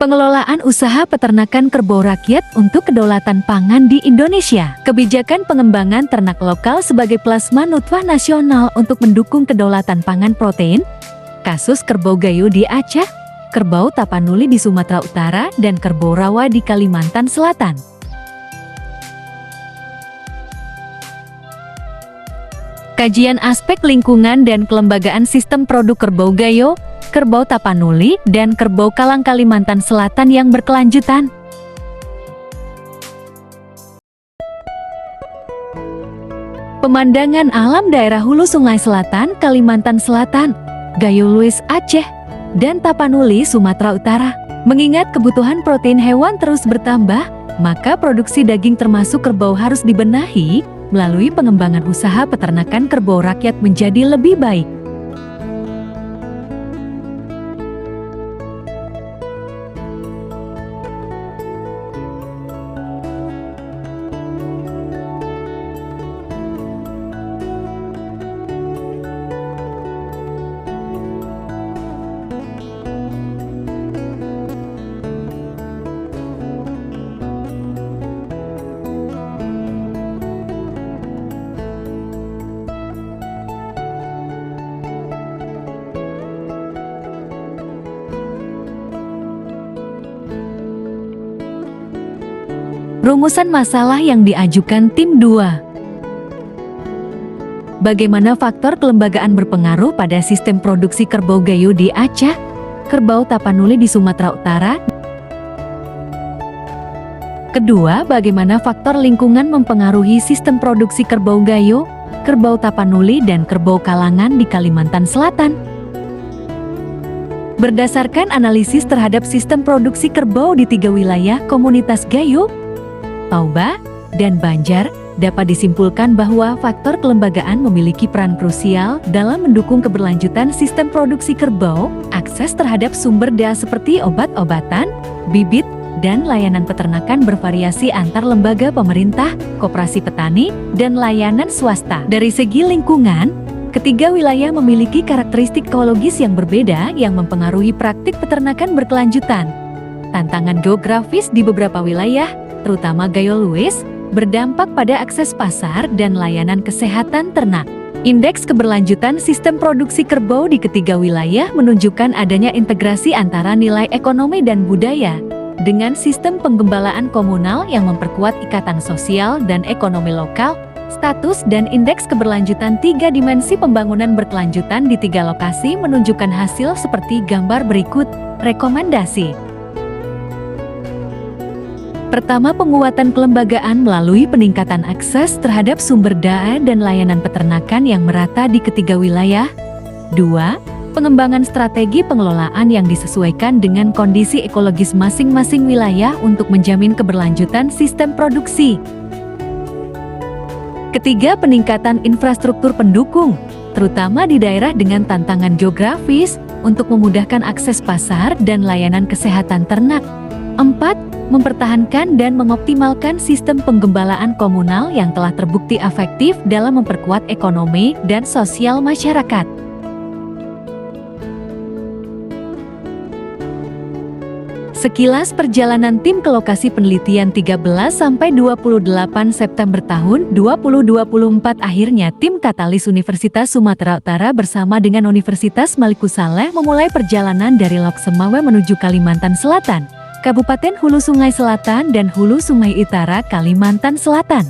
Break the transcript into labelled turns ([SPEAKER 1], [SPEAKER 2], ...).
[SPEAKER 1] Pengelolaan usaha peternakan kerbau rakyat untuk kedaulatan pangan di Indonesia. Kebijakan pengembangan ternak lokal sebagai plasma nutfah nasional untuk mendukung kedaulatan pangan protein. Kasus kerbau gayo di Aceh, kerbau tapanuli di Sumatera Utara, dan kerbau rawa di Kalimantan Selatan. Kajian aspek lingkungan dan kelembagaan sistem produk kerbau gayo, kerbau tapanuli, dan kerbau kalang Kalimantan Selatan yang berkelanjutan. Pemandangan alam daerah hulu Sungai Selatan, Kalimantan Selatan, Gayo Luis Aceh, dan Tapanuli Sumatera Utara. Mengingat kebutuhan protein hewan terus bertambah, maka produksi daging termasuk kerbau harus dibenahi melalui pengembangan usaha peternakan kerbau rakyat menjadi lebih baik. Rumusan masalah yang diajukan tim 2. Bagaimana faktor kelembagaan berpengaruh pada sistem produksi kerbau gayo di Aceh, kerbau tapanuli di Sumatera Utara? Kedua, bagaimana faktor lingkungan mempengaruhi sistem produksi kerbau gayo, kerbau tapanuli, dan kerbau kalangan di Kalimantan Selatan? Berdasarkan analisis terhadap sistem produksi kerbau di 3 wilayah komunitas gayo, Pauba, dan Banjar, dapat disimpulkan bahwa faktor kelembagaan memiliki peran krusial dalam mendukung keberlanjutan sistem produksi kerbau, akses terhadap sumber daya seperti obat-obatan, bibit, dan layanan peternakan bervariasi antar lembaga pemerintah, koperasi petani, dan layanan swasta. Dari segi lingkungan, ketiga wilayah memiliki karakteristik ekologis yang berbeda yang mempengaruhi praktik peternakan berkelanjutan. Tantangan geografis di beberapa wilayah, terutama Gayo Luis, berdampak pada akses pasar dan layanan kesehatan ternak. Indeks keberlanjutan sistem produksi kerbau di ketiga wilayah menunjukkan adanya integrasi antara nilai ekonomi dan budaya, dengan sistem penggembalaan komunal yang memperkuat ikatan sosial dan ekonomi lokal. Status dan indeks keberlanjutan 3 dimensi pembangunan berkelanjutan di 3 lokasi menunjukkan hasil seperti gambar berikut. Rekomendasi. Pertama, penguatan kelembagaan melalui peningkatan akses terhadap sumber daya dan layanan peternakan yang merata di ketiga wilayah. 2. Pengembangan strategi pengelolaan yang disesuaikan dengan kondisi ekologis masing-masing wilayah untuk menjamin keberlanjutan sistem produksi. Ketiga, peningkatan infrastruktur pendukung, terutama di daerah dengan tantangan geografis, untuk memudahkan akses pasar dan layanan kesehatan ternak. 4. Mempertahankan dan mengoptimalkan sistem penggembalaan komunal yang telah terbukti efektif dalam memperkuat ekonomi dan sosial masyarakat. Sekilas perjalanan tim ke lokasi penelitian 13–28 September tahun 2024. Akhirnya tim Katalis Universitas Sumatera Utara bersama dengan Universitas Malikusaleh memulai perjalanan dari Lok Semawe menuju Kalimantan Selatan, Kabupaten Hulu Sungai Selatan dan Hulu Sungai Utara, Kalimantan Selatan.